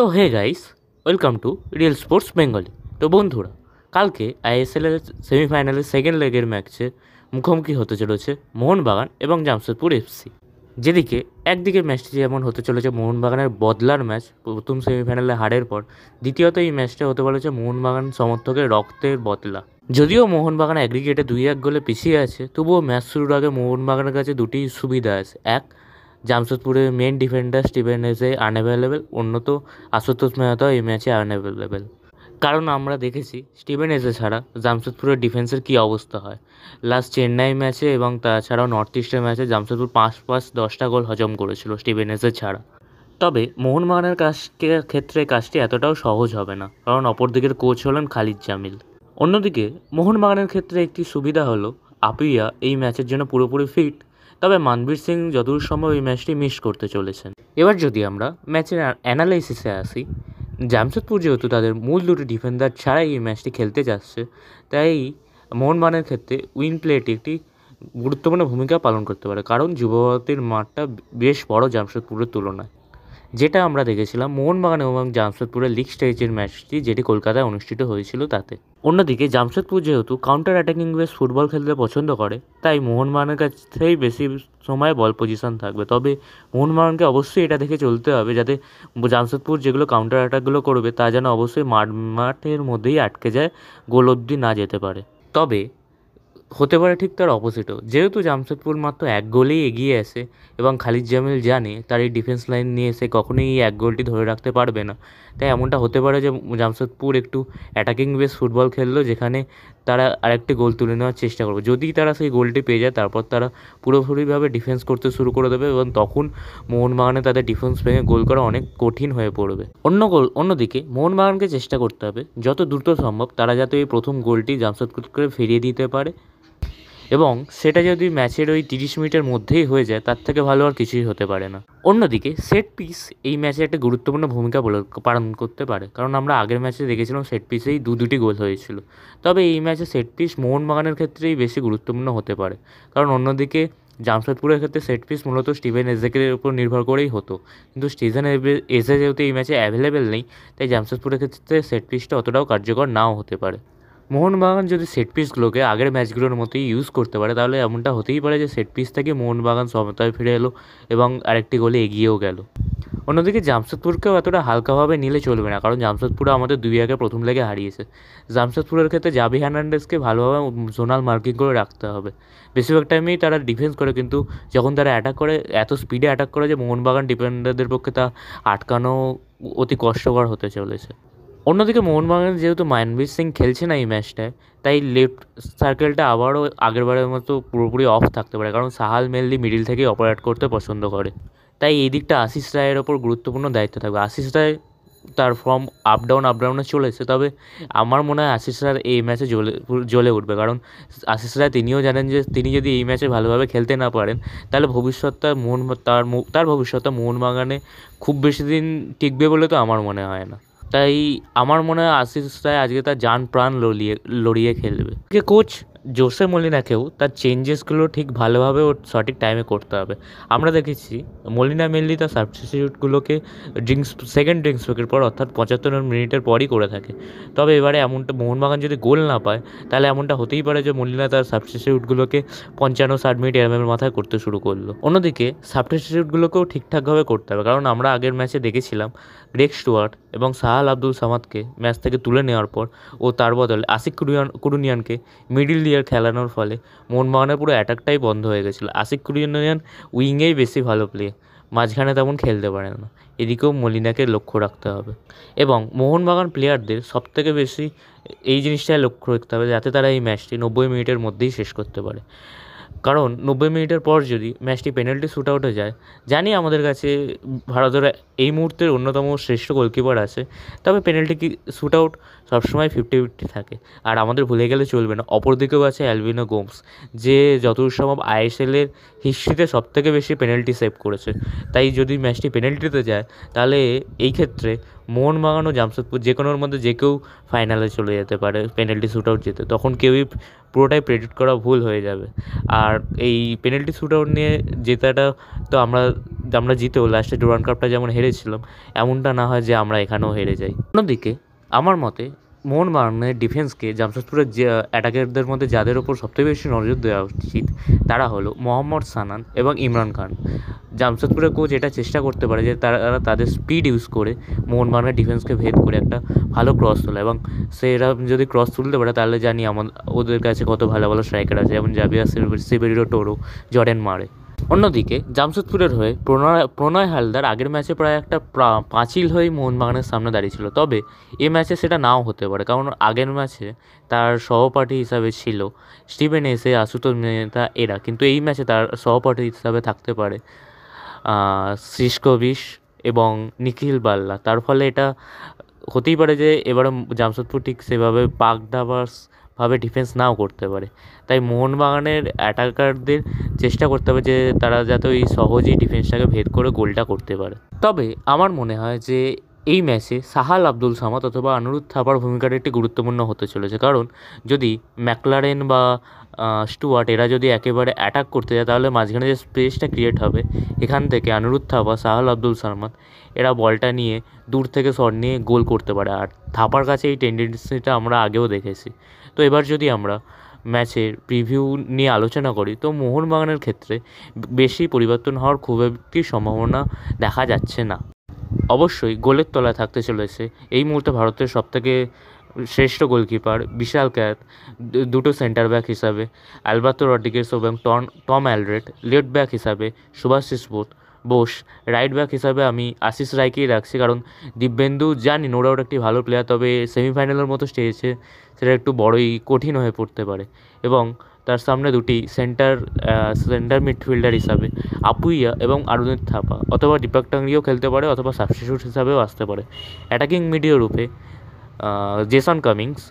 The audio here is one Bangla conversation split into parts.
তো hey guys, welcome to real sports Bengali. তো বন্ধুরা, কালকে আইএসএলের সেমিফাইনালের সেকেন্ড লেগের ম্যাচে মুখোমুখি হতে চলেছে মোহনবাগান এবং জামশেদপুর এফসি। যেদিকে একদিকে ম্যাচটি যেমন হতে চলেছে মোহনবাগানের বদলার ম্যাচ প্রথম সেমিফাইনালে হারের পর, দ্বিতীয়ত এই ম্যাচটা হতে চলেছে মোহনবাগান সমর্থকের রক্তের বদলা। যদিও মোহনবাগান অ্যাগ্রিগেটে 2-1 গোলে পিছিয়ে আছে, তবুও ম্যাচ শুরুর আগে মোহনবাগানের কাছে দুটি সুবিধা আছে। এক, জামশেদপুরের main defender Steven Eze unavailable, অন্যত আশুতোষ মেহতাও এই ম্যাচে আনঅ্যাভেলেবেল। কারণ আমরা দেখেছি স্টিভেন এজে ছাড়া জামশেদপুরের ডিফেন্সের কী অবস্থা হয়। লাস্ট চেন্নাই ম্যাচে এবং তাছাড়াও নর্থ ইস্টের ম্যাচে জামশেদপুর 5-10টা গোল হজম করেছিল স্টিভেন এজে ছাড়া। তবে মোহনবাগানের ক্ষেত্রে কাজটি এতটাও সহজ হবে না, কারণ অপরদিকের কোচ হলেন খালিদ জামিল। অন্যদিকে মোহনবাগানের ক্ষেত্রে একটি সুবিধা হলো আপুইয়া এই ম্যাচের জন্য পুরোপুরি ফিট, তবে মানবীর সিং যতদূর সম্ভব এই ম্যাচটি মিস করতে চলেছেন। এবার যদি আমরা ম্যাচের অ্যানালাইসিসে আসি, জামশেদপুর যেহেতু তাদের মূল দুটি ডিফেন্ডার ছাড়াই এই ম্যাচটি খেলতে যাচ্ছে, তাই মোহনবাগানের ক্ষেত্রে উইন প্লেটি একটি গুরুত্বপূর্ণ ভূমিকা পালন করতে পারে, কারণ যুবভারতীর মাঠটা বেশ বড় জামশেদপুরের তুলনায়। যেটা আমরা দেখেছিলাম মোহনবাগান এবং জামশেদপুরের লিগ স্টেজের ম্যাচটি, যেটি কলকাতায় অনুষ্ঠিত হয়েছিল তাতে। অন্যদিকে জামশেদপুর যেহেতু কাউন্টার অ্যাটাকিং বেস ফুটবল খেলতে পছন্দ করে, তাই মোহনবাগানের কাছেই বেশি সময় বল পজিশন থাকবে। তবে মোহনবাগানকে অবশ্যই এটা দেখে চলতে হবে যাতে জামশেদপুর যেগুলো কাউন্টার অ্যাটাকগুলো করবে তা যেন অবশ্যই মাঠের মধ্যেই আটকে যায়, গোল অবধি না যেতে পারে। তবে হতে পারে ঠিক তার অপোজিটও, যেহেতু জামশেদপুর মাত্র 1 গোলেই এগিয়ে আসে এবং খালিদ জামিল জানে তার এই ডিফেন্স লাইন নিয়ে সে কখনোই এই 1 গোলটি ধরে রাখতে পারবে না। তাই এমনটা হতে পারে যে জামশেদপুর একটু অ্যাটাকিং বেস ফুটবল খেললো, যেখানে তারা আরেকটি গোল তুলে নেওয়ার চেষ্টা করবে। যদি তারা সেই গোলটি পেয়ে যায়, তারপর তারা পুরোপুরিভাবে ডিফেন্স করতে শুরু করে দেবে এবং তখন মোহনবাগানে তাদের ডিফেন্স ভেঙে গোল করা অনেক কঠিন হয়ে পড়বে। অন্যদিকে মোহনবাগানকে চেষ্টা করতে হবে যত দ্রুত সম্ভব তারা যাতে এই প্রথম গোলটি জামশেদপুরকে ফিরিয়ে দিতে পারে, এবং সেটা যদি ম্যাচের ওই 30 মিনিটের মধ্যেই হয়ে যায়, তার থেকে ভালো আর কিছুই হতে পারে না। অন্যদিকে সেট পিস এই ম্যাচে একটা গুরুত্বপূর্ণ ভূমিকা পালন করতে পারে, কারণ আমরা আগের ম্যাচে দেখেছিলাম সেট পিসেই দুটি গোল হয়েছিল। তবে এই ম্যাচে সেট পিস মোহনবাগানের ক্ষেত্রেই বেশি গুরুত্বপূর্ণ হতে পারে, কারণ অন্যদিকে জামশেদপুরের ক্ষেত্রে সেট পিস মূলত স্টিভেন এজেকের উপর নির্ভর করেই হতো, কিন্তু স্টিভেন এজে যেহেতু এই ম্যাচে অ্যাভেলেবেল নেই, তাই জামশেদপুরের ক্ষেত্রে সেট পিসটা অতটাও কার্যকর নাও হতে পারে। মোহনবাগান যদি সেট পিসগুলোকে আগের ম্যাচগুলোর মতোই ইউজ করতে পারে, তাহলে এমনটা হতেই পারে যে সেট পিস থেকে মোহনবাগান সমতায় ফিরে এলো এবং আরেকটি গোলে এগিয়েও গেল। অন্যদিকে জামশেদপুরকেও এতটা হালকাভাবে নিলে চলবে না, কারণ জামশেদপুর আমাদের 2-1 প্রথম লেগে হারিয়েছে। জামশেদপুরের ক্ষেত্রে জাভি হার্নান্ডেজকে ভালোভাবে জোনাল মার্কিং করে রাখতে হবে। বেশিরভাগ টাইমেই তারা ডিফেন্স করে, কিন্তু যখন তারা অ্যাটাক করে এত স্পিডে অ্যাটাক করে যে মোহনবাগান ডিফেন্ডারদের পক্ষে তা আটকানো অতি কষ্টকর হতে চলেছে। অন্যদিকে মোহনবাগান যেহেতু মানবীর সিং খেলছে না এই ম্যাচটায়, তাই লেফট সার্কেলটা আবারও আগেরবারের মতো পুরোপুরি অফ থাকতে পারে, কারণ সাহাল মেনলি মিডিল থেকেই অপারেট করতে পছন্দ করে। তাই এই দিকটা আশিস রায়ের ওপর গুরুত্বপূর্ণ দায়িত্ব থাকবে। আশিস রায় তার ফর্ম আপ ডাউনে চলেছে, তবে আমার মনে হয় আশিস রায় এই ম্যাচে জ্বলে উঠবে, কারণ আশিস রায় তিনিও জানেন যে তিনি যদি এই ম্যাচে ভালোভাবে খেলতে না পারেন, তাহলে ভবিষ্যৎটা তার ভবিষ্যৎটা মোহনবাগানে খুব বেশি দিন টিকবে বলে তো আমার মনে হয় না। তাই আমার মনে হয় আশিস রায় আজকে তার জান প্রাণ লড়িয়ে খেলবে। কোচ জোসে মলিনাকেও তার চেঞ্জেসগুলো ঠিক ভালোভাবে ও সঠিক টাইমে করতে হবে। আমরা দেখেছি মলিনা মেনলি তার সাবস্টিটিউটগুলোকে সেকেন্ড ড্রিঙ্কস ব্রেকের পর, অর্থাৎ 75 মিনিটের পরই করে থাকে। তবে এবারে এমনটা মোহনবাগান যদি গোল না পায়, তাহলে এমনটা হতেই পারে যে মলিনা তার সাবস্টিটিউটগুলোকে 55-60 মিনিট এরমের মাথায় করতে শুরু করলো। অন্যদিকে সাবস্টিটিউটগুলোকেও ঠিকঠাকভাবে করতে হবে, কারণ আমরা আগের ম্যাচে দেখেছিলাম গ্রেগ স্টুয়ার্ট এবং সাহাল আব্দুল সামাদকে ম্যাচ থেকে তুলে নেওয়ার পর ও তার বদলে আশিক কুরুনিয়ানকে মিডিল দিয়ে খেলানোর ফলে মোহনবাগানের পুরো অ্যাটাকটাই বন্ধ হয়ে গেছিলো। আশিক কুরুনিয়ান উইংয়েই বেশি ভালো প্লে, মাঝখানে তেমন খেলতে পারে না। এদিকেও মলিনাকে লক্ষ্য রাখতে হবে, এবং মোহনবাগান প্লেয়ারদের সবথেকে বেশি এই জিনিসটায় লক্ষ্য রাখতে হবে যাতে তারা এই ম্যাচটি 90 মিনিটের মধ্যেই শেষ করতে পারে, কারণ 90 মিনিটের পর যদি ম্যাচটি পেনাল্টি শ্যুট আউটে যায়, জানি আমাদের কাছে ভারতের এই মুহূর্তের অন্যতম শ্রেষ্ঠ গোলকিপার আছে, তবে পেনাল্টি শ্যুট আউট সবসময় 50-50 থাকে। আর আমাদের ভুলে গেলে চলবে না, অপরদিকেও আছে অ্যালভিনো গোমস, যে যতদূর সম্ভব আইএসএলের হিস্ট্রিতে সবথেকে বেশি পেনাল্টি সেভ করেছে। তাই যদি ম্যাচটি পেনাল্টিতে যায়, তাহলে এই ক্ষেত্রে মোহনবাগান ও জামশেদপুর যে কোনোর মধ্যে যে কেউ ফাইনালে চলে যেতে পারে পেনাল্টি শ্যুট আউট জিতে, তখন কেউই পুরোটাই প্রেডিক্ট করা ভুল হয়ে যাবে। আর এই পেনাল্টি শ্যুট আউট নিয়ে জেতাটা তো আমরা আমরা জিতেও লাস্টে ডুরান্ড কাপটা যেমন হেরেছিলাম, এমনটা না হয় যে আমরা এখানেও হেরে যাই। অন্যদিকে আমার মতে মোহনবাগানের ডিফেন্সকে জামশেদপুরের যে অ্যাটাকারদের মধ্যে যাদের ওপর সবথেকে বেশি নজর দেওয়া উচিত তারা হলো মোহাম্মদ সানান এবং ইমরান খান। জামশেদপুরের কোচ এটা চেষ্টা করতে পারে যে তারা তাদের স্পিড ইউজ করে মোহনবাগানের ডিফেন্সকে ভেদ করে একটা ভালো ক্রস তোলে, এবং সেরা যদি ক্রস তুলতে পারে তাহলে জানি ওদের কাছে কত ভালো ভালো স্ট্রাইকার আছে, যেমন জাভিয়ার সিবেরিও, টোরো, জর্ডেন মারে। অন্যদিকে জামশেদপুরের হয়ে প্রণয় হালদার আগের ম্যাচে প্রায় একটা পাঁচিল হয়েই মোহনবাগানের সামনে দাঁড়িয়েছিল, তবে এ ম্যাচে সেটা নাও হতে পারে, কারণ আগের ম্যাচে তার সহপাঠী হিসাবে ছিল স্টিভেন এসে, আশুতোষ মেহতা এরা, কিন্তু এই ম্যাচে তার সহপাঠী হিসাবে থাকতে পারে সিসকোভিচ এবং নিখিল বাল্লা। তার ফলে এটা হতেই পারে যে এবারে জামশেদপুর ঠিক সেভাবে ভাবে ডিফেন্স নাও করতে পারে। তাই মোহনবাগানের অ্যাটাকারদের চেষ্টা করতে হবে যে তারা যাতে ওই সহজেই ডিফেন্সটাকে ভেদ করে গোলটা করতে পারে। তবে আমার মনে হয় যে এই ম্যাচে সাহাল আব্দুল সামাদ অথবা আনিরুদ্ধ থাপার ভূমিকাটা একটি গুরুত্বপূর্ণ হতে চলেছে, কারণ যদি ম্যাকলারেন বা স্টুয়ার্ট এরা যদি একেবারে অ্যাটাক করতে যায় তাহলে মাঝখানে যে স্পেসটা ক্রিয়েট হবে এখান থেকে আনিরুদ্ধ থাপা, সাহাল আব্দুল সামাদ এরা বলটা নিয়ে দূর থেকে শট নিয়ে গোল করতে পারে, আর থাপার কাছে এই টেন্ডেন্সিটা আমরা আগেও দেখেছি। তো এবার যদি আমরা ম্যাচের প্রিভিউ নিয়ে আলোচনা করি তো মোহনবাগানের ক্ষেত্রে বেশি পরিবর্তন হওয়ার খুব একটি সম্ভাবনা দেখা যাচ্ছে না। অবশ্যই গোলের তলায় থাকতে চলেছে এই মুহূর্তে ভারতের সবথেকে শ্রেষ্ঠ গোলকিপার বিশাল ক্যাত, দুটো সেন্টার ব্যাক হিসাবে অ্যালবার্তো রড্রিগেজ এবং টম অ্যালড্রেট, লেফট ব্যাক হিসাবে সুভাশিস বোস, রাইট ব্যাক হিসাবে আমি আশিস রায়কেই রাখছি, কারণ দিব্যেন্দু জানি নো ডাউট একটি ভালো প্লেয়ার, তবে সেমিফাইনালের মতো স্টেজে সেটা একটু বড়ই কঠিন হয়ে পড়তে পারে। এবং তার সামনে দুটি সেন্টার মিডফিল্ডার হিসাবে আপুইয়া এবং আরুণিত থাপা, অথবা দীপক টাংরিও খেলতে পারে, অথবা সাবস্টিটিউট হিসাবেও আসতে পারে। অ্যাটাকিং মিডিও রূপে জেসন কামিংস,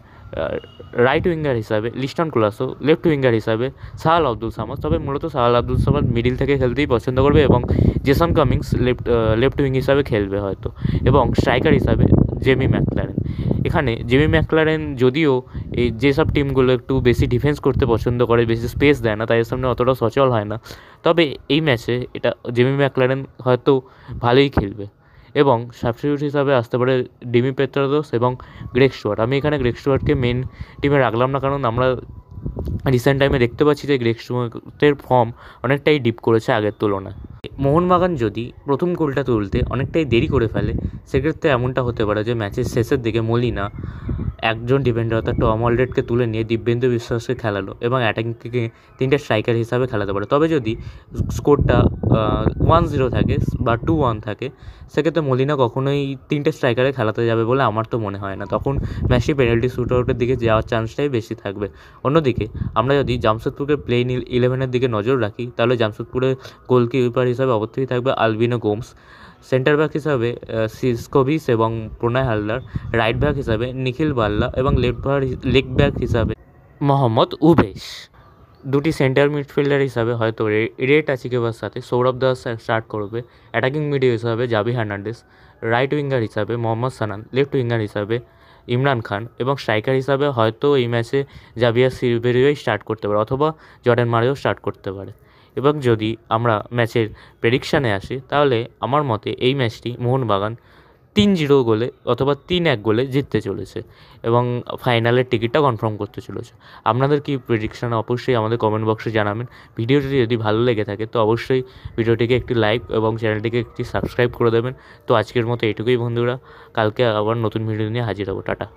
রাইট উইঙ্গার হিসাবে লিস্টন কোলাসো, লেফট উইঙ্গার হিসাবে সাহাল আব্দুল সামাদ, তবে মূলত সাহাল আব্দুল সামাদ মিডিল থেকে খেলতেই পছন্দ করবে এবং জেসন কামিংস লেফট উইং হিসাবে খেলবে হয়তো, এবং স্ট্রাইকার হিসাবে জেমি ম্যাকলারেন। এখানে জেমি ম্যাকলারেন যদিও এই যেসব টিমগুলো একটু বেশি ডিফেন্স করতে পছন্দ করে, বেশি স্পেস দেয় না, তাদের সামনে অতটা সচল হয় না, তবে এই ম্যাচে এটা জেমি ম্যাকলারেন হয়তো ভালোই খেলবে। এবং সাবস্টিটিউট হিসাবে আসতে পারে ডিমি পেত্রাদোস এবং গ্রেগ স্টুয়ার্ট। আমি এখানে গ্রেগ স্টুয়ার্টকে মেন টিমে রাখলাম না, কারণ আমরা রিসেন্ট টাইমে দেখতে পাচ্ছি যে গ্রেগ স্টুয়ার্টের ফর্ম অনেকটাই ডিপ করেছে আগের তুলনায়। মোহনবাগান যদি প্রথম গোলটা তুলতে অনেকটাই দেরি করে ফেলে সেক্ষেত্রে এমনটা হতে পারে যে ম্যাচের শেষের দিকে মলিনা একজন ডিফেন্ডার অর্থাৎ টম অলরেডকে তুলে নিয়ে দিব্যেন্দু বিশ্বাসকে খেলালো এবং অ্যাটাকিংকে তিনটে স্ট্রাইকার হিসাবে খেলাতে পারে। তবে যদি স্কোরটা 1-0 থাকে বা 2-1 থাকে সেক্ষেত্রে মলিনা কখনোই তিনটে স্ট্রাইকারে খেলাতে যাবে বলে আমার তো মনে হয় না, তখন ম্যাচটি পেনাল্টি শ্যুট আউটের দিকে যাওয়ার চান্সটাই বেশি থাকবে। অন্যদিকে আমরা যদি জামশেদপুরকে প্লেইং 11-এর দিকে নজর রাখি তাহলে জামশেদপুরের গোলকিপার হিসাবে অবশ্যই থাকবে আলবিনো গোমস, সেন্টার ব্যাক হিসাবে সিসকোভিচ এবং প্রণয় হালদার, রাইট ব্যাক হিসাবে নিখিল বাল্লা এবং লেগ ব্যাক হিসাবে মোহাম্মদ উবেশ। দুটি সেন্টার মিডফিল্ডার হিসাবে হয়তো রেট আচিকেবার সাথে সৌরভ দাস স্টার্ট করবে, অ্যাটাকিং মিডিও হিসাবে জাভি হার্নান্ডেজ, রাইট উইঙ্গার হিসাবে মোহাম্মদ সানান, লেফট উইঙ্গার হিসাবে ইমরান খান এবং স্ট্রাইকার হিসাবে হয়তো এই ম্যাচে জাভিয়ার সিলভেরিওই স্টার্ট করতে পারে অথবা জর্ডেন মারেও স্টার্ট করতে পারে। এবং যদি আমরা ম্যাচের প্রেডিকশানে আসি তাহলে আমার মতে এই ম্যাচটি মোহনবাগান 3-0 গোলে অথবা 3-1 গোলে জিততে চলেছে এবং ফাইনালের টিকিটটা কনফার্ম করতে চলেছে। আপনাদের কি প্রেডিকশান অবশ্যই আমাদের কমেন্ট বক্সে জানাবেন। ভিডিওটি যদি ভালো লেগে থাকে তো অবশ্যই ভিডিওটিকে একটি লাইক এবং চ্যানেলটিকে একটি সাবস্ক্রাইব করে দেবেন। তো আজকের মতো এইটুকুই বন্ধুরা, কালকে আবার নতুন ভিডিও নিয়ে হাজির হবো। টাটা।